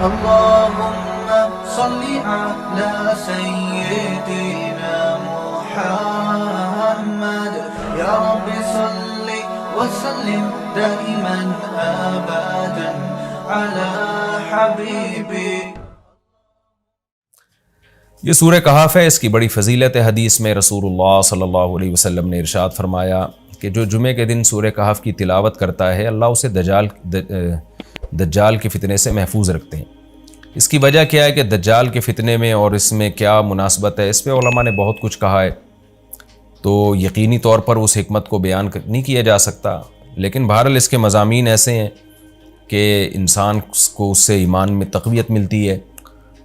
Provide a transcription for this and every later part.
اللهم صل على سيدنا محمد يا رب صل وسلم دائما أبدا على حبيبي. یہ سورہ کہف ہے، اس کی بڑی فضیلت ہے. حدیث میں رسول اللہ صلی اللہ علیہ وسلم نے ارشاد فرمایا کہ جو جمعے کے دن سورہ کہف کی تلاوت کرتا ہے اللہ اسے دجال کے فتنے سے محفوظ رکھتے ہیں. اس کی وجہ کیا ہے کہ دجال کے فتنے میں اور اس میں کیا مناسبت ہے، اس پہ علماء نے بہت کچھ کہا ہے، تو یقینی طور پر اس حکمت کو بیان نہیں کیا جا سکتا، لیکن بہرحال اس کے مضامین ایسے ہیں کہ انسان کو اس سے ایمان میں تقویت ملتی ہے.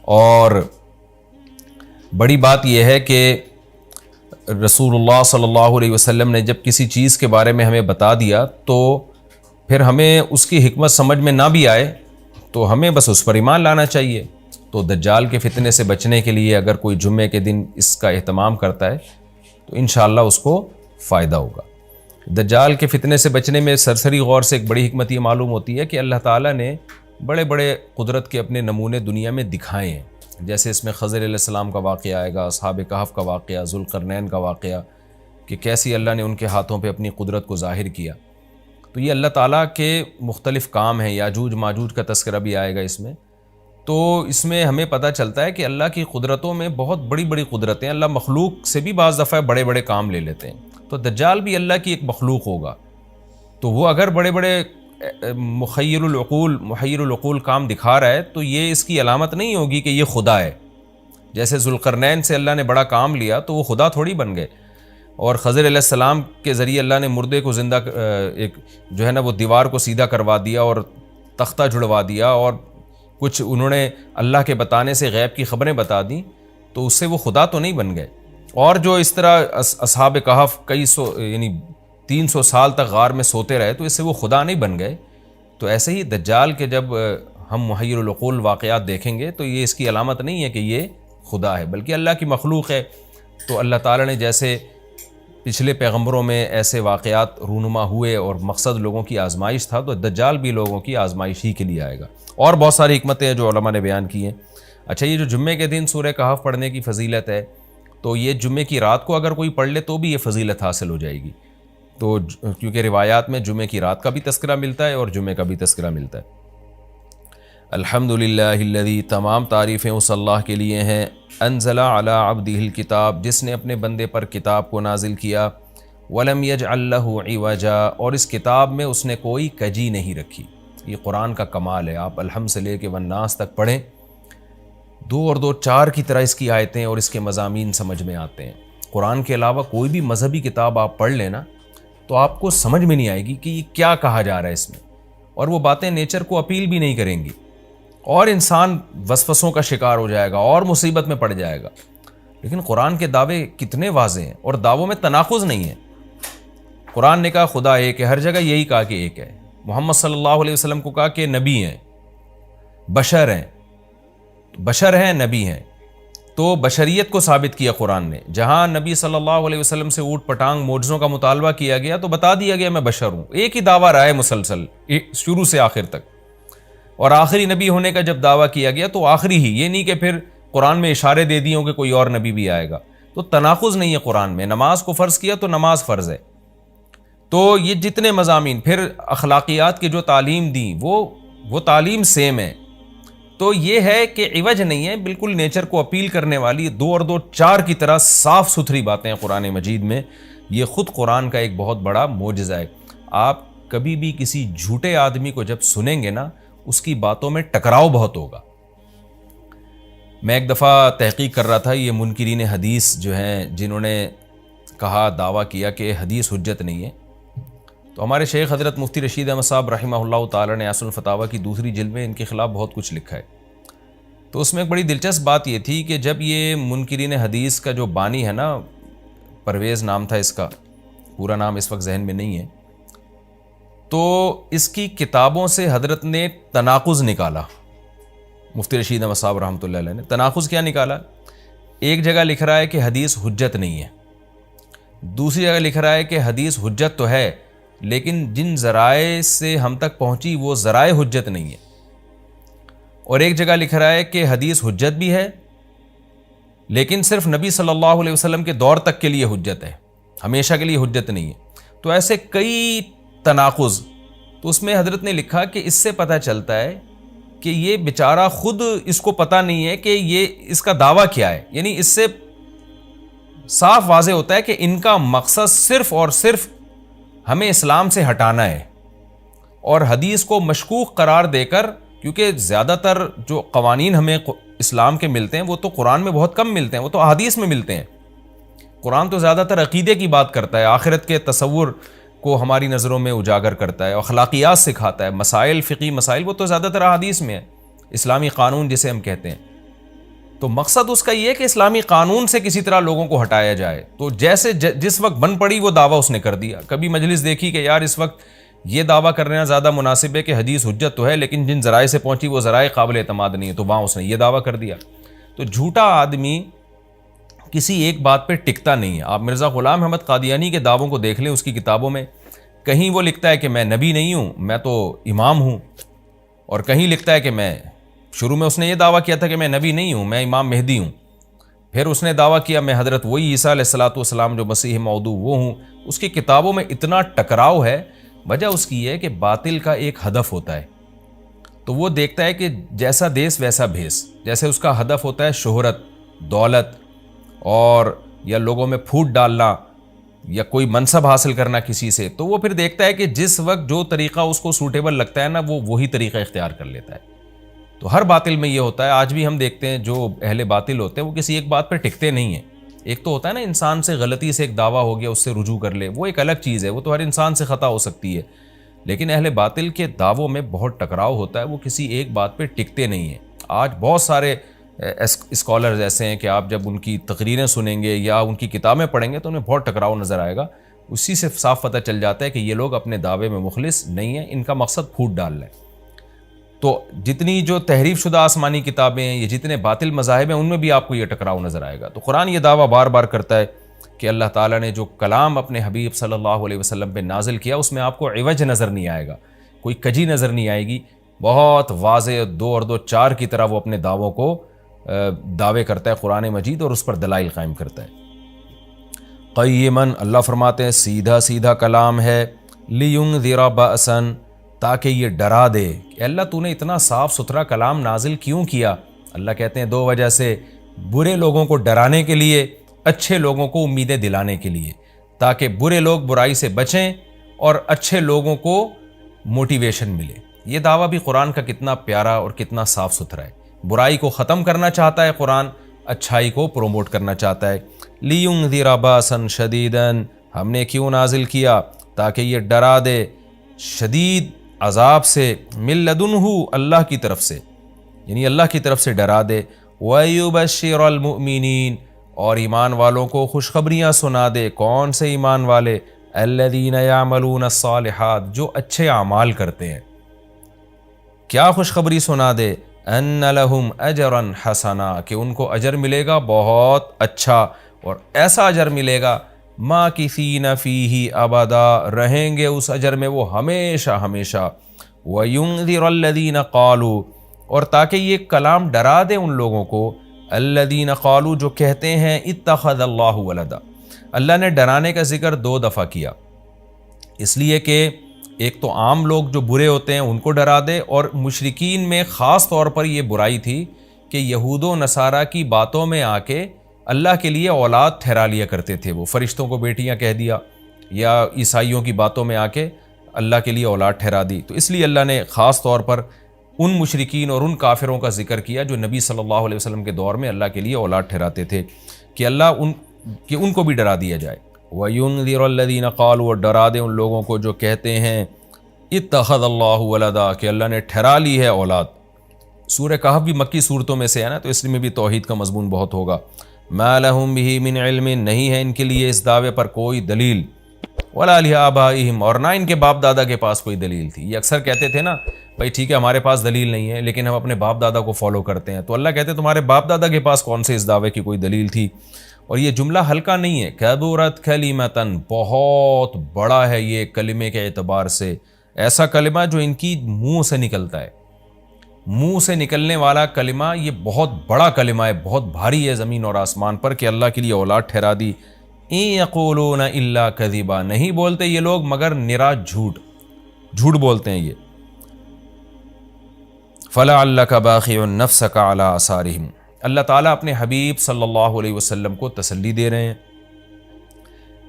اور بڑی بات یہ ہے کہ رسول اللہ صلی اللہ علیہ وسلم نے جب کسی چیز کے بارے میں ہمیں بتا دیا تو پھر ہمیں اس کی حکمت سمجھ میں نہ بھی آئے تو ہمیں بس اس پر ایمان لانا چاہیے. تو دجال کے فتنے سے بچنے کے لیے اگر کوئی جمعے کے دن اس کا اہتمام کرتا ہے تو انشاءاللہ اس کو فائدہ ہوگا. دجال کے فتنے سے بچنے میں سرسری غور سے ایک بڑی حکمت یہ معلوم ہوتی ہے کہ اللہ تعالیٰ نے بڑے بڑے قدرت کے اپنے نمونے دنیا میں دکھائے ہیں. جیسے اس میں خضر علیہ السلام کا واقعہ آئے گا، اصحاب کہف کا واقعہ، ذوالقرنین کا واقعہ، کہ کیسی اللہ نے ان کے ہاتھوں پہ اپنی قدرت کو ظاہر کیا. تو یہ اللہ تعالیٰ کے مختلف کام ہیں. یاجوج ماجوج کا تذکرہ بھی آئے گا اس میں. تو اس میں ہمیں پتہ چلتا ہے کہ اللہ کی قدرتوں میں بہت بڑی بڑی قدرتیں، اللہ مخلوق سے بھی بعض دفعہ بڑے بڑے کام لے لیتے ہیں. تو دجال بھی اللہ کی ایک مخلوق ہوگا، تو وہ اگر بڑے بڑے محیر العقول کام دکھا رہا ہے تو یہ اس کی علامت نہیں ہوگی کہ یہ خدا ہے. جیسے ذوالقرنین سے اللہ نے بڑا کام لیا تو وہ خدا تھوڑی بن گئے، اور خضر علیہ السلام کے ذریعے اللہ نے مردے کو زندہ ایک جو ہے نا وہ دیوار کو سیدھا کروا دیا اور تختہ جڑوا دیا، اور کچھ انہوں نے اللہ کے بتانے سے غیب کی خبریں بتا دیں، تو اس سے وہ خدا تو نہیں بن گئے. اور جو اس طرح اصحاب کہف کئی سو یعنی 300 سال تک غار میں سوتے رہے تو اس سے وہ خدا نہیں بن گئے. تو ایسے ہی دجال کے جب ہم محیر العقول واقعات دیکھیں گے تو یہ اس کی علامت نہیں ہے کہ یہ خدا ہے، بلکہ اللہ کی مخلوق ہے. تو اللہ تعالیٰ نے جیسے پچھلے پیغمبروں میں ایسے واقعات رونما ہوئے اور مقصد لوگوں کی آزمائش تھا، تو دجال بھی لوگوں کی آزمائش ہی کے لیے آئے گا. اور بہت ساری حکمتیں ہیں جو علماء نے بیان کی ہیں. اچھا، یہ جو جمعے کے دن سورہ کہف پڑھنے کی فضیلت ہے، تو یہ جمعے کی رات کو اگر کوئی پڑھ لے تو بھی یہ فضیلت حاصل ہو جائے گی. تو کیونکہ روایات میں جمعے کی رات کا بھی تذکرہ ملتا ہے اور جمعے کا بھی تذکرہ ملتا ہے. الحمدللہ الذی، تمام تعریفیں اس اللہ کے لیے ہیں، انزل علی عبدہ الکتاب، جس نے اپنے بندے پر کتاب کو نازل کیا، ولم یجعل لہ عوجا، اور اس کتاب میں اس نے کوئی کجی نہیں رکھی. یہ قرآن کا کمال ہے. آپ الحمد سے لے کے والناس تک پڑھیں، 2 اور 2 4 کی طرح اس کی آیتیں اور اس کے مضامین سمجھ میں آتے ہیں. قرآن کے علاوہ کوئی بھی مذہبی کتاب آپ پڑھ لیں نا تو آپ کو سمجھ میں نہیں آئے گی کہ یہ کیا کہا جا رہا ہے اس میں، اور وہ باتیں نیچر کو اپیل بھی نہیں کریں گی، اور انسان وسوسوں کا شکار ہو جائے گا اور مصیبت میں پڑ جائے گا. لیکن قرآن کے دعوے کتنے واضح ہیں، اور دعووں میں تناقض نہیں ہے. قرآن نے کہا خدا ایک ہے، ہر جگہ یہی کہا کہ ایک ہے. محمد صلی اللہ علیہ وسلم کو کہا کہ نبی ہیں، بشر ہیں نبی ہیں. تو بشریت کو ثابت کیا قرآن نے. جہاں نبی صلی اللہ علیہ وسلم سے اوٹ پٹانگ معجزوں کا مطالبہ کیا گیا تو بتا دیا گیا میں بشر ہوں. ایک ہی دعویٰ رہا ہے مسلسل شروع سے آخر تک، اور آخری نبی ہونے کا جب دعویٰ کیا گیا تو آخری ہی، یہ نہیں کہ پھر قرآن میں اشارے دے دیے ہوں کہ کوئی اور نبی بھی آئے گا. تو تناقض نہیں ہے قرآن میں. نماز کو فرض کیا تو نماز فرض ہے. تو یہ جتنے مضامین، پھر اخلاقیات کی جو تعلیم دی وہ تعلیم سیم ہے. تو یہ ہے کہ عوج نہیں ہے، بالکل نیچر کو اپیل کرنے والی 2 اور 2 4 کی طرح صاف ستھری باتیں ہیں قرآن مجید میں. یہ خود قرآن کا ایک بہت بڑا معجزہ ہے. آپ کبھی بھی کسی جھوٹے آدمی کو جب سنیں گے نا اس کی باتوں میں ٹکراؤ بہت ہوگا. میں ایک دفعہ تحقیق کر رہا تھا، یہ منکرین حدیث جو ہیں جنہوں نے کہا دعویٰ کیا کہ حدیث حجت نہیں ہے، تو ہمارے شیخ حضرت مفتی رشید احمد صاحب رحمہ اللہ تعالی نے اصل الفتاویٰ کی 2 جلد میں ان کے خلاف بہت کچھ لکھا ہے. تو اس میں ایک بڑی دلچسپ بات یہ تھی کہ جب یہ منکرین حدیث کا جو بانی ہے نا، پرویز نام تھا اس کا، پورا نام اس وقت ذہن میں نہیں ہے، تو اس کی کتابوں سے حضرت نے تناقض نکالا. مفتی رشید احمد صاحب رحمۃ اللہ علیہ نے تناقض کیا نکالا؟ ایک جگہ لکھ رہا ہے کہ حدیث حجت نہیں ہے، دوسری جگہ لکھ رہا ہے کہ حدیث حجت تو ہے لیکن جن ذرائع سے ہم تک پہنچی وہ ذرائع حجت نہیں ہے. اور ایک جگہ لکھ رہا ہے کہ حدیث حجت بھی ہے لیکن صرف نبی صلی اللہ علیہ وسلم کے دور تک کے لیے حجت ہے، ہمیشہ کے لیے حجت نہیں ہے۔ تو ایسے کئی تناقض، تو اس میں حضرت نے لکھا کہ اس سے پتہ چلتا ہے کہ یہ بیچارہ خود اس کو پتہ نہیں ہے کہ یہ اس کا دعویٰ کیا ہے، یعنی اس سے صاف واضح ہوتا ہے کہ ان کا مقصد صرف اور صرف ہمیں اسلام سے ہٹانا ہے، اور حدیث کو مشکوک قرار دے کر، کیونکہ زیادہ تر جو قوانین ہمیں اسلام کے ملتے ہیں وہ تو قرآن میں بہت کم ملتے ہیں، وہ تو احادیث میں ملتے ہیں۔ قرآن تو زیادہ تر عقیدے کی بات کرتا ہے، آخرت کے تصور کو ہماری نظروں میں اجاگر کرتا ہے، اخلاقیات سکھاتا ہے، مسائل، فقہی مسائل، وہ تو زیادہ تر احادیث میں ہے، اسلامی قانون جسے ہم کہتے ہیں۔ تو مقصد اس کا یہ ہے کہ اسلامی قانون سے کسی طرح لوگوں کو ہٹایا جائے۔ تو جیسے جس وقت بن پڑی وہ دعویٰ اس نے کر دیا۔ کبھی مجلس دیکھی کہ یار اس وقت یہ دعویٰ کرنا زیادہ مناسب ہے کہ حدیث حجت تو ہے لیکن جن ذرائع سے پہنچی وہ ذرائع قابل اعتماد نہیں ہے، تو وہاں اس نے یہ دعویٰ کر دیا۔ تو جھوٹا آدمی کسی ایک بات پہ ٹکتا نہیں ہے۔ آپ مرزا غلام احمد قادیانی کے دعووں کو دیکھ لیں، اس کی کتابوں میں کہیں وہ لکھتا ہے کہ میں نبی نہیں ہوں، میں تو امام ہوں، اور کہیں لکھتا ہے کہ میں، شروع میں اس نے یہ دعویٰ کیا تھا کہ میں نبی نہیں ہوں، میں امام مہدی ہوں، پھر اس نے دعویٰ کیا میں حضرت وہی عیسیٰ علیہ الصلوۃ والسلام جو مسیح موعود وہ ہوں۔ اس کی کتابوں میں اتنا ٹکراؤ ہے، وجہ اس کی ہے کہ باطل کا ایک ہدف ہوتا ہے، تو وہ دیکھتا ہے کہ جیسا دیس ویسا بھیس، جیسے اس کا ہدف ہوتا ہے شہرت، دولت، اور یا لوگوں میں پھوٹ ڈالنا یا کوئی منصب حاصل کرنا کسی سے، تو وہ پھر دیکھتا ہے کہ جس وقت جو طریقہ اس کو سوٹیبل لگتا ہے نا، وہ وہی طریقہ اختیار کر لیتا ہے۔ تو ہر باطل میں یہ ہوتا ہے، آج بھی ہم دیکھتے ہیں جو اہل باطل ہوتے ہیں وہ کسی ایک بات پہ ٹکتے نہیں ہیں۔ ایک تو ہوتا ہے نا انسان سے غلطی سے ایک دعویٰ ہو گیا اس سے رجوع کر لے، وہ ایک الگ چیز ہے، وہ تو ہر انسان سے خطا ہو سکتی ہے، لیکن اہل باطل کے دعووں میں بہت ٹکراؤ ہوتا ہے، وہ کسی ایک بات پہ ٹکتے نہیں ہیں۔ آج بہت سارے اسکالرز ایسے ہیں کہ آپ جب ان کی تقریریں سنیں گے یا ان کی کتابیں پڑھیں گے تو انہیں بہت ٹکراؤ نظر آئے گا، اسی سے صاف پتہ چل جاتا ہے کہ یہ لوگ اپنے دعوے میں مخلص نہیں ہیں، ان کا مقصد پھوٹ ڈالنا ہے۔ تو جتنی جو تحریف شدہ آسمانی کتابیں ہیں، یہ جتنے باطل مذاہب ہیں، ان میں بھی آپ کو یہ ٹکراؤ نظر آئے گا۔ تو قرآن یہ دعویٰ بار بار کرتا ہے کہ اللہ تعالیٰ نے جو کلام اپنے حبیب صلی اللہ علیہ وسلم پہ نازل کیا اس میں آپ کو عوج نظر نہیں آئے گا، کوئی کجی نظر نہیں آئے گی، بہت واضح 2 اور 2 4 کی طرح وہ اپنے دعووں کو دعوے کرتا ہے قرآن مجید، اور اس پر دلائل قائم کرتا ہے۔ قیماً، اللہ فرماتے ہیں سیدھا سیدھا کلام ہے، لینذر بأسا، تاکہ یہ ڈرا دے۔ کہ اللہ تو نے اتنا صاف ستھرا کلام نازل کیوں کیا؟ اللہ کہتے ہیں 2 وجہ سے، برے لوگوں کو ڈرانے کے لیے، اچھے لوگوں کو امیدیں دلانے کے لیے، تاکہ برے لوگ برائی سے بچیں اور اچھے لوگوں کو موٹیویشن ملے۔ یہ دعویٰ بھی قرآن کا کتنا پیارا اور کتنا صاف ستھرا ہے۔ برائی کو ختم کرنا چاہتا ہے قرآن، اچھائی کو پروموٹ کرنا چاہتا ہے۔ لِيُنذِرَ بَأْسًا شَدِيدًا، ہم نے کیوں نازل کیا؟ تاکہ یہ ڈرا دے شدید عذاب سے، مِن لَدُنْهُ، اللہ کی طرف سے، یعنی اللہ کی طرف سے ڈرا دے۔ وَيُبَشِّرَ الْمُؤْمِنِينَ، اور ایمان والوں کو خوشخبریاں سنا دے۔ کون سے ایمان والے؟ الَّذِينَ يَعْمَلُونَ الصَّالِحَاتِ، جو اچھے اعمال کرتے ہیں۔ کیا خوشخبری سنا دے؟ ان لہم اجرا حسنا، کہ ان کو اجر ملے گا بہت اچھا، اور ایسا اجر ملے گا ماکثین فیہ ابدا، رہیں گے اس اجر میں وہ ہمیشہ ہمیشہ۔ وینذر الذین قالوا، اور تاکہ یہ کلام ڈرا دے ان لوگوں کو، الذین قالوا، جو کہتے ہیں اتخذ اللہ ولدا۔ اللہ نے ڈرانے کا ذکر 2 دفعہ کیا، اس لیے کہ ایک تو عام لوگ جو برے ہوتے ہیں ان کو ڈرا دے، اور مشرکین میں خاص طور پر یہ برائی تھی کہ یہود و نصارہ کی باتوں میں آ کے اللہ کے لیے اولاد ٹھہرا لیا کرتے تھے، وہ فرشتوں کو بیٹیاں کہہ دیا، یا عیسائیوں کی باتوں میں آ کے اللہ کے لیے اولاد ٹھہرا دی۔ تو اس لیے اللہ نے خاص طور پر ان مشرکین اور ان کافروں کا ذکر کیا جو نبی صلی اللہ علیہ وسلم کے دور میں اللہ کے لیے اولاد ٹھہراتے تھے، کہ اللہ ان کو بھی ڈرا دیا جائے۔ وَيُنذِرَ الَّذِينَ قَالُوا، اور ڈرا دے ان لوگوں کو جو کہتے ہیں اتخذ اللہ ولدا، کہ اللہ نے ٹھہرا لی ہے اولاد۔ سورہ کہف بھی مکی صورتوں میں سے ہے نا، تو اس میں بھی توحید کا مضمون بہت ہوگا۔ ما لہم بہ من علم، نہیں ہے ان کے لیے اس دعوے پر کوئی دلیل، ولا لآبائہم، اور نہ ان کے باپ دادا کے پاس کوئی دلیل تھی۔ یہ اکثر کہتے تھے نا بھائی ٹھیک ہے ہمارے پاس دلیل نہیں ہے لیکن ہم اپنے باپ دادا کو فالو کرتے ہیں، تو اللہ کہتے ہیں تمہارے باپ دادا کے پاس کون سے اس دعوے کی کوئی دلیل تھی؟ اور یہ جملہ ہلکا نہیں ہے، کبرت کلمۃ، بہت بڑا ہے یہ کلمے کے اعتبار سے، ایسا کلمہ جو ان کی منہ سے نکلتا ہے، منہ سے نکلنے والا کلمہ یہ بہت بڑا کلمہ ہے، بہت بھاری ہے زمین اور آسمان پر، کہ اللہ کے لیے اولاد ٹھہرا دی۔ ان یقولون الا کذبا، نہیں بولتے یہ لوگ مگر نرا جھوٹ بولتے ہیں یہ۔ فلعلک باخع نفسک علی آثارہم، اللہ تعالیٰ اپنے حبیب صلی اللہ علیہ وسلم کو تسلی دے رہے ہیں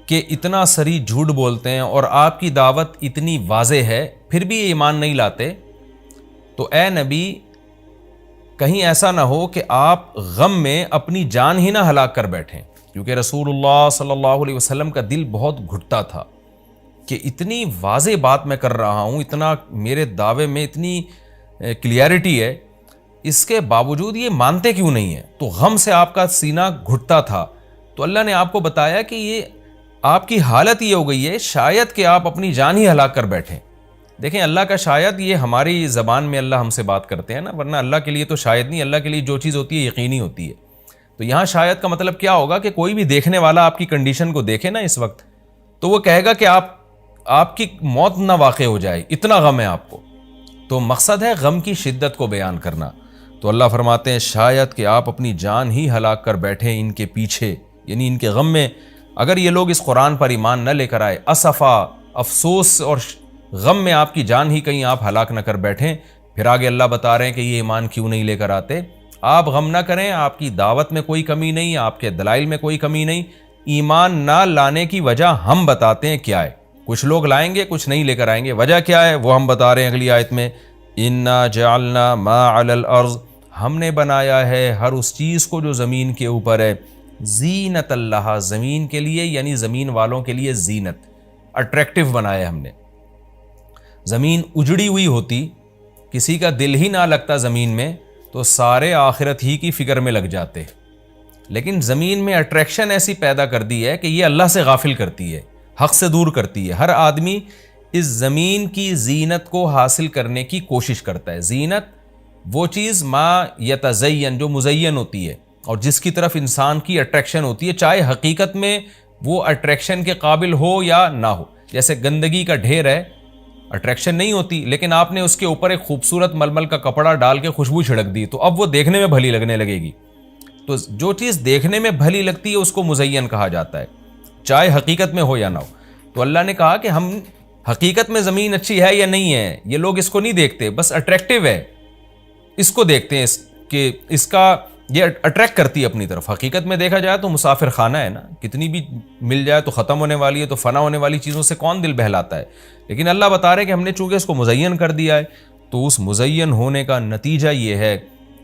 کہ اتنا سری جھوٹ بولتے ہیں اور آپ کی دعوت اتنی واضح ہے پھر بھی ایمان نہیں لاتے، تو اے نبی کہیں ایسا نہ ہو کہ آپ غم میں اپنی جان ہی نہ ہلاک کر بیٹھیں، کیونکہ رسول اللہ صلی اللہ علیہ وسلم کا دل بہت گھٹتا تھا کہ اتنی واضح بات میں کر رہا ہوں، اتنا میرے دعوے میں اتنی کلیئرٹی ہے، اس کے باوجود یہ مانتے کیوں نہیں ہیں؟ تو غم سے آپ کا سینہ گھٹتا تھا۔ تو اللہ نے آپ کو بتایا کہ یہ آپ کی حالت یہ ہو گئی ہے شاید کہ آپ اپنی جان ہی ہلاک کر بیٹھیں۔ دیکھیں اللہ کا شاید یہ ہماری زبان میں اللہ ہم سے بات کرتے ہیں نا، ورنہ اللہ کے لیے تو شاید نہیں، اللہ کے لیے جو چیز ہوتی ہے یقینی ہوتی ہے۔ تو یہاں شاید کا مطلب کیا ہوگا کہ کوئی بھی دیکھنے والا آپ کی کنڈیشن کو دیکھے نا اس وقت، تو وہ کہے گا کہ آپ کی موت نہ واقع ہو جائے، اتنا غم ہے آپ کو۔ تو مقصد ہے غم کی شدت کو بیان کرنا۔ تو اللہ فرماتے ہیں شاید کہ آپ اپنی جان ہی ہلاک کر بیٹھیں ان کے پیچھے، یعنی ان کے غم میں، اگر یہ لوگ اس قرآن پر ایمان نہ لے کر آئے، اسفا، افسوس اور غم میں آپ کی جان ہی کہیں آپ ہلاک نہ کر بیٹھیں۔ پھر آگے اللہ بتا رہے ہیں کہ یہ ایمان کیوں نہیں لے کر آتے۔ آپ غم نہ کریں، آپ کی دعوت میں کوئی کمی نہیں، آپ کے دلائل میں کوئی کمی نہیں، ایمان نہ لانے کی وجہ ہم بتاتے ہیں کیا ہے۔ کچھ لوگ لائیں گے، کچھ نہیں لے کر آئیں گے، وجہ کیا ہے وہ ہم بتا رہے ہیں اگلی آیت میں، انا جعلنا ما علی الارض، ہم نے بنایا ہے ہر اس چیز کو جو زمین کے اوپر ہے، زینت اللہ، زمین کے لیے، یعنی زمین والوں کے لیے زینت، اٹریکٹیو بنایا ہم نے۔ زمین اجڑی ہوئی ہوتی، کسی کا دل ہی نہ لگتا زمین میں، تو سارے آخرت ہی کی فکر میں لگ جاتے، لیکن زمین میں اٹریکشن ایسی پیدا کر دی ہے کہ یہ اللہ سے غافل کرتی ہے، حق سے دور کرتی ہے۔ ہر آدمی اس زمین کی زینت کو حاصل کرنے کی کوشش کرتا ہے۔ زینت وہ چیز ما یتزین، جو مزین ہوتی ہے اور جس کی طرف انسان کی اٹریکشن ہوتی ہے، چاہے حقیقت میں وہ اٹریکشن کے قابل ہو یا نہ ہو۔ جیسے گندگی کا ڈھیر ہے، اٹریکشن نہیں ہوتی، لیکن آپ نے اس کے اوپر ایک خوبصورت ململ کا کپڑا ڈال کے خوشبو چھڑک دی تو اب وہ دیکھنے میں بھلی لگنے لگے گی۔ تو جو چیز دیکھنے میں بھلی لگتی ہے اس کو مزین کہا جاتا ہے، چاہے حقیقت میں ہو یا نہ ہو۔ تو اللہ نے کہا کہ ہم حقیقت میں زمین اچھی ہے یا نہیں ہے یہ لوگ اس کو نہیں دیکھتے، بس اٹریکٹیو ہے اس کو دیکھتے ہیں کہ اس کا یہ اٹریکٹ کرتی ہے اپنی طرف۔ حقیقت میں دیکھا جائے تو مسافر خانہ ہے نا، کتنی بھی مل جائے تو ختم ہونے والی ہے، تو فنا ہونے والی چیزوں سے کون دل بہلاتا ہے۔ لیکن اللہ بتا رہے کہ ہم نے چونکہ اس کو مزین کر دیا ہے، تو اس مزین ہونے کا نتیجہ یہ ہے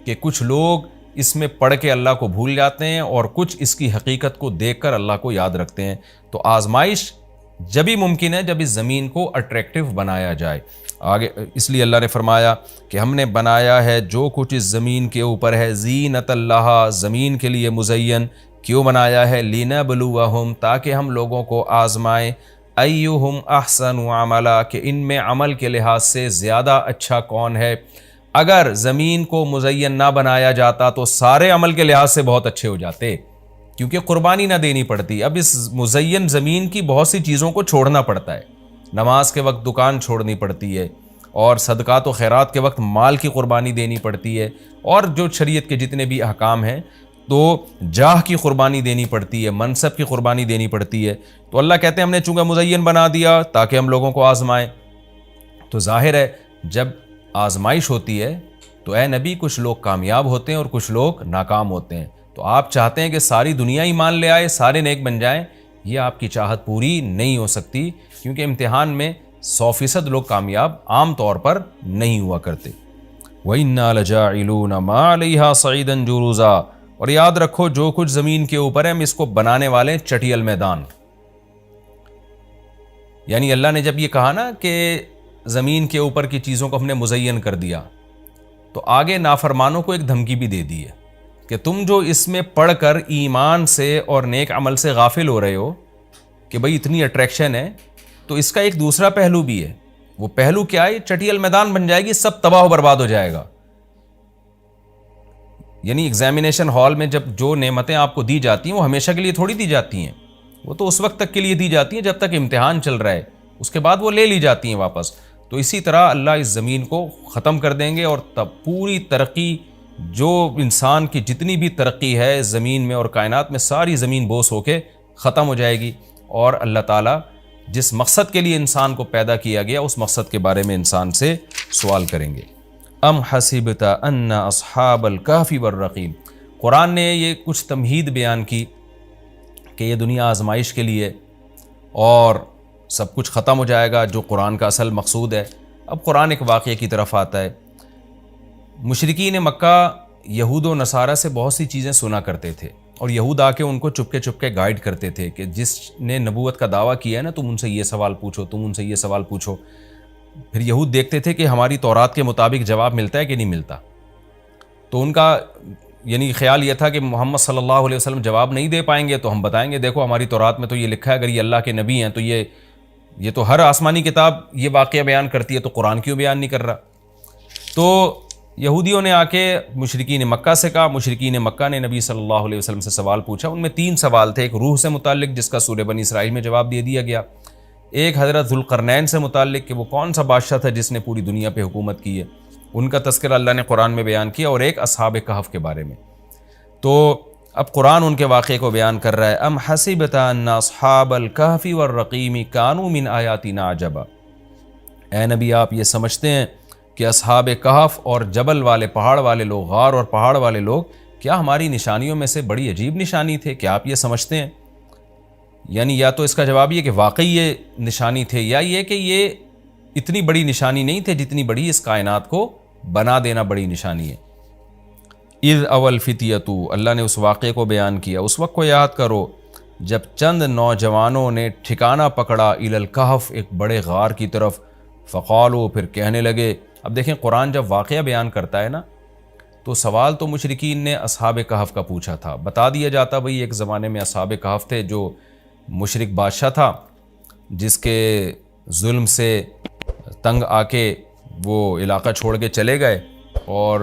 کہ کچھ لوگ اس میں پڑھ کے اللہ کو بھول جاتے ہیں اور کچھ اس کی حقیقت کو دیکھ کر اللہ کو یاد رکھتے ہیں۔ تو آزمائش جبھی ممکن ہے جب اس زمین کو اٹریکٹیو بنایا جائے۔ آگے اس لیے اللہ نے فرمایا کہ ہم نے بنایا ہے جو کچھ اس زمین کے اوپر ہے، زینت اللہ، زمین کے لیے مزین۔ کیوں بنایا ہے؟ لِنَبْلُوَهُمْ، تاکہ ہم لوگوں کو آزمائیں، ایہم احسن عملا، کہ ان میں عمل کے لحاظ سے زیادہ اچھا کون ہے۔ اگر زمین کو مزین نہ بنایا جاتا تو سارے عمل کے لحاظ سے بہت اچھے ہو جاتے، کیونکہ قربانی نہ دینی پڑتی۔ اب اس مزین زمین کی بہت سی چیزوں کو چھوڑنا پڑتا ہے، نماز کے وقت دکان چھوڑنی پڑتی ہے، اور صدقات و خیرات کے وقت مال کی قربانی دینی پڑتی ہے، اور جو شریعت کے جتنے بھی احکام ہیں تو جاہ کی قربانی دینی پڑتی ہے، منصب کی قربانی دینی پڑتی ہے۔ تو اللہ کہتے ہیں ہم نے چونکہ مزین بنا دیا تاکہ ہم لوگوں کو آزمائیں۔ تو ظاہر ہے جب آزمائش ہوتی ہے تو اے نبی کچھ لوگ کامیاب ہوتے ہیں اور کچھ لوگ ناکام ہوتے ہیں۔ تو آپ چاہتے ہیں کہ ساری دنیا ایمان لے آئے، سارے نیک بن جائیں، یہ آپ کی چاہت پوری نہیں ہو سکتی، کیونکہ امتحان میں 100% لوگ کامیاب عام طور پر نہیں ہوا کرتے۔ وَإِنَّا لَجَاعِلُونَ مَا عَلَيْهَا صَعِيدًا جُرُزًا، اور یاد رکھو جو کچھ زمین کے اوپر ہے ہم اس کو بنانے والے چٹیل میدان۔ یعنی اللہ نے جب یہ کہا نا کہ زمین کے اوپر کی چیزوں کو ہم نے مزین کر دیا، تو آگے نافرمانوں کو ایک دھمکی بھی دے دی ہے کہ تم جو اس میں پڑھ کر ایمان سے اور نیک عمل سے غافل ہو رہے ہو کہ بھئی اتنی اٹریکشن ہے، تو اس کا ایک دوسرا پہلو بھی ہے۔ وہ پہلو کیا ہے؟ چٹیل میدان بن جائے گی، سب تباہ و برباد ہو جائے گا۔ یعنی ایگزامینیشن ہال میں جب جو نعمتیں آپ کو دی جاتی ہیں وہ ہمیشہ کے لیے تھوڑی دی جاتی ہیں، وہ تو اس وقت تک کے لیے دی جاتی ہیں جب تک امتحان چل رہا ہے، اس کے بعد وہ لے لی جاتی ہیں واپس۔ تو اسی طرح اللہ اس زمین کو ختم کر دیں گے، اور تب پوری ترقی، جو انسان کی جتنی بھی ترقی ہے اس زمین میں اور کائنات میں، ساری زمین بوس ہو کے ختم ہو جائے گی، اور اللہ تعالیٰ جس مقصد کے لیے انسان کو پیدا کیا گیا اس مقصد کے بارے میں انسان سے سوال کریں گے۔ ام حسبت ان اصحاب الکہف والرقیم، قرآن نے یہ کچھ تمہید بیان کی کہ یہ دنیا آزمائش کے لیے اور سب کچھ ختم ہو جائے گا، جو قرآن کا اصل مقصود ہے۔ اب قرآن ایک واقعے کی طرف آتا ہے۔ مشرکین مکہ یہود و نصارہ سے بہت سی چیزیں سنا کرتے تھے، اور یہود آ کے ان کو چپ کے گائیڈ کرتے تھے کہ جس نے نبوت کا دعویٰ کیا ہے نا، تم ان سے یہ سوال پوچھو، تم ان سے یہ سوال پوچھو۔ پھر یہود دیکھتے تھے کہ ہماری تورات کے مطابق جواب ملتا ہے کہ نہیں ملتا، تو ان کا یعنی خیال یہ تھا کہ محمد صلی اللہ علیہ وسلم جواب نہیں دے پائیں گے تو ہم بتائیں گے دیکھو ہماری تورات میں تو یہ لکھا ہے، اگر یہ اللہ کے نبی ہیں تو یہ تو ہر آسمانی کتاب یہ واقعہ بیان کرتی ہے، تو قرآن کیوں بیان نہیں کر رہا؟ تو یہودیوں نے آ کے مشرکین مکہ سے کہا، مشرکین مکہ نے نبی صلی اللہ علیہ وسلم سے سوال پوچھا۔ ان میں 3 سوال تھے، ایک روح سے متعلق جس کا سورہ بنی اسرائیل میں جواب دے دیا گیا، ایک حضرت ذوالقرنین سے متعلق کہ وہ کون سا بادشاہ تھا جس نے پوری دنیا پہ حکومت کی ہے، ان کا تذکرہ اللہ نے قرآن میں بیان کیا، اور ایک اصحاب کہف کے بارے میں۔ تو اب قرآن ان کے واقعے کو بیان کر رہا ہے۔ ام حسبت ان اصحاب الکہف والرقیم کانوا من آیاتنا عجبا، اے نبی آپ یہ سمجھتے ہیں کہ اصحاب کہف اور جبل والے، پہاڑ والے لوگ، غار اور پہاڑ والے لوگ کیا ہماری نشانیوں میں سے بڑی عجیب نشانی تھے؟ کیا آپ یہ سمجھتے ہیں؟ یعنی یا تو اس کا جواب یہ کہ واقعی یہ نشانی تھے، یا یہ کہ یہ اتنی بڑی نشانی نہیں تھے جتنی بڑی اس کائنات کو بنا دینا بڑی نشانی ہے۔ اذ اول فتیتو، اللہ نے اس واقعے کو بیان کیا، اس وقت کو یاد کرو جب چند نوجوانوں نے ٹھکانہ پکڑا الی الکہف، ایک بڑے غار کی طرف، فقالو، پھر کہنے لگے۔ اب دیکھیں قرآن جب واقعہ بیان کرتا ہے نا، تو سوال تو مشرکین نے اصحاب کہف کا پوچھا تھا، بتا دیا جاتا بھئی ایک زمانے میں اصحاب کہف تھے، جو مشرک بادشاہ تھا جس کے ظلم سے تنگ آ کے وہ علاقہ چھوڑ کے چلے گئے، اور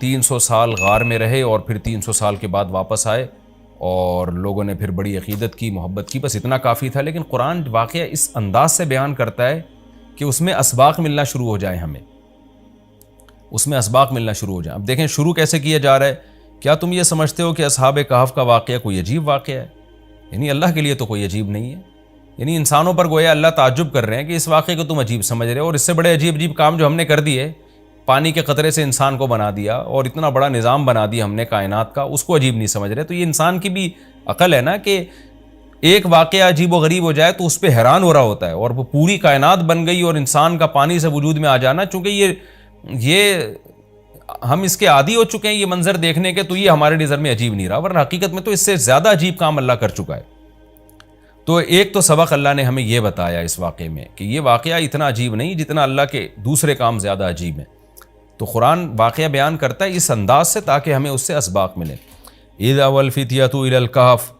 300 سال غار میں رہے، اور پھر 300 سال کے بعد واپس آئے، اور لوگوں نے پھر بڑی عقیدت کی، محبت کی، بس اتنا کافی تھا۔ لیکن قرآن واقعہ اس انداز سے بیان کرتا ہے کہ اس میں اسباق ملنا شروع ہو جائیں، ہمیں اس میں اسباق ملنا شروع ہو جائیں۔ اب دیکھیں شروع کیسے کیا جا رہا ہے۔ کیا تم یہ سمجھتے ہو کہ اصحاب کہف کا واقعہ کوئی عجیب واقعہ ہے؟ یعنی اللہ کے لیے تو کوئی عجیب نہیں ہے، یعنی انسانوں پر گویا اللہ تعجب کر رہے ہیں کہ اس واقعے کو تم عجیب سمجھ رہے ہو، اور اس سے بڑے عجیب کام جو ہم نے کر دیے، پانی کے قطرے سے انسان کو بنا دیا، اور اتنا بڑا نظام بنا دیا ہم نے کائنات کا، اس کو عجیب نہیں سمجھ رہے۔ تو یہ انسان کی بھی عقل ہے نا کہ ایک واقعہ عجیب و غریب ہو جائے تو اس پہ حیران ہو رہا ہوتا ہے، اور وہ پوری کائنات بن گئی اور انسان کا پانی سے وجود میں آ جانا، چونکہ یہ ہم اس کے عادی ہو چکے ہیں یہ منظر دیکھنے کے، تو یہ ہمارے نظر میں عجیب نہیں رہا، ورنہ حقیقت میں تو اس سے زیادہ عجیب کام اللہ کر چکا ہے۔ تو ایک تو سبق اللہ نے ہمیں یہ بتایا اس واقعے میں کہ یہ واقعہ اتنا عجیب نہیں جتنا اللہ کے دوسرے کام زیادہ عجیب ہیں۔ تو قرآن واقعہ بیان کرتا ہے اس انداز سے تاکہ ہمیں اس سے اسباق ملیں۔ اذ اول الفتیۃ الی الکہف،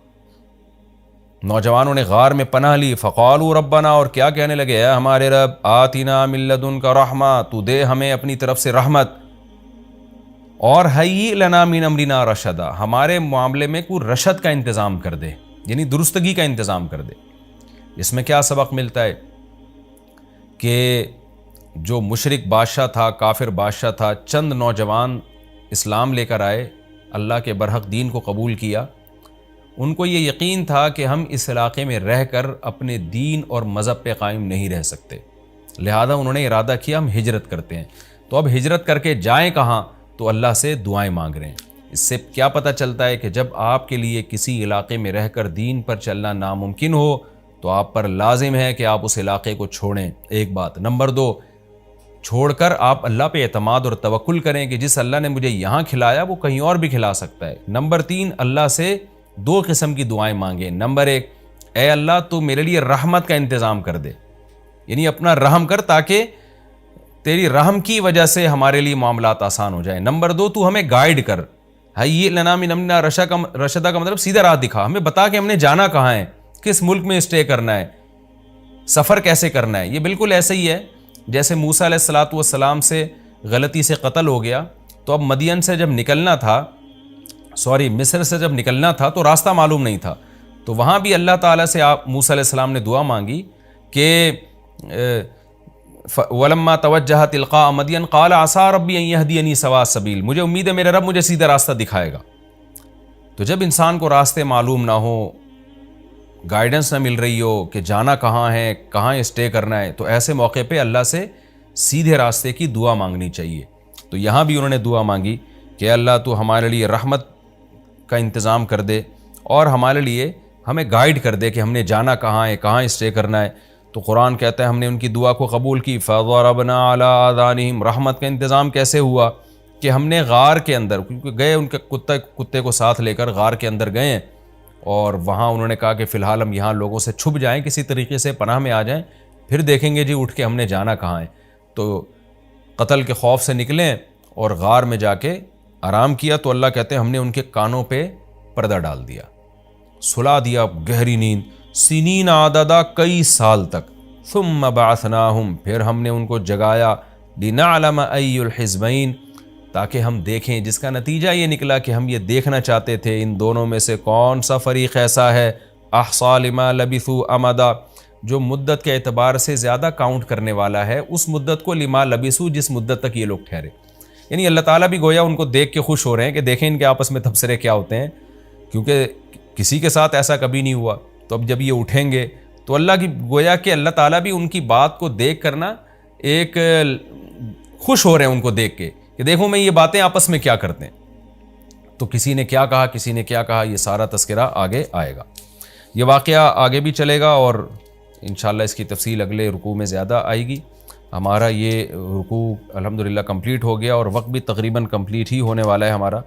نوجوانوں نے غار میں پناہ لی، فقالوا ربنا، اور کیا کہنے لگے، اے ہمارے رب، آتنا من لدنک رحمہ، تو دے ہمیں اپنی طرف سے رحمت، اور ہیئ لنا من امرنا رشدا، ہمارے معاملے میں کوئی رشد کا انتظام کر دے، یعنی درستگی کا انتظام کر دے۔ اس میں کیا سبق ملتا ہے کہ جو مشرک بادشاہ تھا، کافر بادشاہ تھا، چند نوجوان اسلام لے کر آئے، اللہ کے برحق دین کو قبول کیا، ان کو یہ یقین تھا کہ ہم اس علاقے میں رہ کر اپنے دین اور مذہب پہ قائم نہیں رہ سکتے، لہذا انہوں نے ارادہ کیا ہم ہجرت کرتے ہیں۔ تو اب ہجرت کر کے جائیں کہاں؟ تو اللہ سے دعائیں مانگ رہے ہیں۔ اس سے کیا پتہ چلتا ہے کہ جب آپ کے لیے کسی علاقے میں رہ کر دین پر چلنا ناممکن ہو تو آپ پر لازم ہے کہ آپ اس علاقے کو چھوڑیں، ایک بات۔ نمبر 2، چھوڑ کر آپ اللہ پہ اعتماد اور توکل کریں کہ جس اللہ نے مجھے یہاں کھلایا وہ کہیں اور بھی کھلا سکتا ہے۔ نمبر 3، اللہ سے 2 قسم کی دعائیں مانگیں۔ نمبر 1، اے اللہ تو میرے لیے رحمت کا انتظام کر دے، یعنی اپنا رحم کر تاکہ تیری رحم کی وجہ سے ہمارے لیے معاملات آسان ہو جائیں۔ نمبر 2، تو ہمیں گائیڈ کر، ہیئ لنا من امرنا رشدا کا مطلب سیدھا راہ دکھا، ہمیں بتا کہ ہم نے جانا کہاں ہے، کس ملک میں اسٹے کرنا ہے، سفر کیسے کرنا ہے۔ یہ بالکل ایسے ہی ہے جیسے موسیٰ علیہ السلام سے غلطی سے قتل ہو گیا، تو اب مدین سے جب نکلنا تھا، مصر سے جب نکلنا تھا تو راستہ معلوم نہیں تھا، تو وہاں بھی اللہ تعالیٰ سے موسیٰ علیہ السلام نے دعا مانگی کہ ولما توجہ تلقاء مدین قال عسى ربی ان یہدینی سواء السبیل، مجھے امید ہے میرا رب مجھے سیدھا راستہ دکھائے گا۔ تو جب انسان کو راستے معلوم نہ ہو، گائیڈنس نہ مل رہی ہو کہ جانا کہاں ہے، کہاں اسٹے کرنا ہے، تو ایسے موقع پہ اللہ سے سیدھے راستے کی دعا مانگنی چاہیے۔ تو یہاں بھی انہوں نے دعا مانگی کہ اللہ تو ہمارے لیے رحمت کا انتظام کر دے اور ہمارے لیے ہمیں گائیڈ کر دے کہ ہم نے جانا کہاں ہے، کہاں اسٹے کرنا ہے۔ تو قرآن کہتا ہے ہم نے ان کی دعا کو قبول کی، فَضَرَبْنَا عَلَىٰ آذَانِهِمْ، رحمت کا انتظام کیسے ہوا کہ ہم نے غار کے اندر، کیونکہ گئے ان کے کتے کو ساتھ لے کر غار کے اندر گئے ہیں، اور وہاں انہوں نے کہا کہ فی الحال ہم یہاں لوگوں سے چھپ جائیں، کسی طریقے سے پناہ میں آ جائیں، پھر دیکھیں گے جی اٹھ کے ہم نے جانا کہاں ہے۔ تو قتل کے خوف سے نکلیں اور غار میں جا کے آرام کیا، تو اللہ کہتے ہیں ہم نے ان کے کانوں پہ پردہ ڈال دیا، سلا دیا گہری نیند، سنین عددا، کئی سال تک، ثم بعثناہم، پھر ہم نے ان کو جگایا، لنعلم ای الحزبین، تاکہ ہم دیکھیں، جس کا نتیجہ یہ نکلا کہ ہم یہ دیکھنا چاہتے تھے ان دونوں میں سے کون سا فریق ایسا ہے احصیٰ لما لبثوا امدا، جو مدت کے اعتبار سے زیادہ کاؤنٹ کرنے والا ہے اس مدت کو، لما لبثوا، جس مدت تک یہ لوگ ٹھہرے۔ یعنی اللہ تعالیٰ بھی گویا ان کو دیکھ کے خوش ہو رہے ہیں کہ دیکھیں ان کے آپس میں تبصرے کیا ہوتے ہیں، کیونکہ کسی کے ساتھ ایسا کبھی نہیں ہوا۔ تو اب جب یہ اٹھیں گے تو اللہ کی گویا کہ اللہ تعالیٰ بھی ان کی بات کو دیکھ کرنا ایک خوش ہو رہے ہیں ان کو دیکھ کے کہ دیکھو میں یہ باتیں آپس میں کیا کرتے ہیں۔ تو کسی نے کیا کہا، کسی نے کیا کہا، یہ سارا تذکرہ آگے آئے گا۔ یہ واقعہ آگے بھی چلے گا اور انشاءاللہ اس کی تفصیل اگلے رکوع میں زیادہ آئے گی۔ ہمارا یہ رکوع الحمدللہ کمپلیٹ ہو گیا اور وقت بھی تقریباً کمپلیٹ ہی ہونے والا ہے ہمارا۔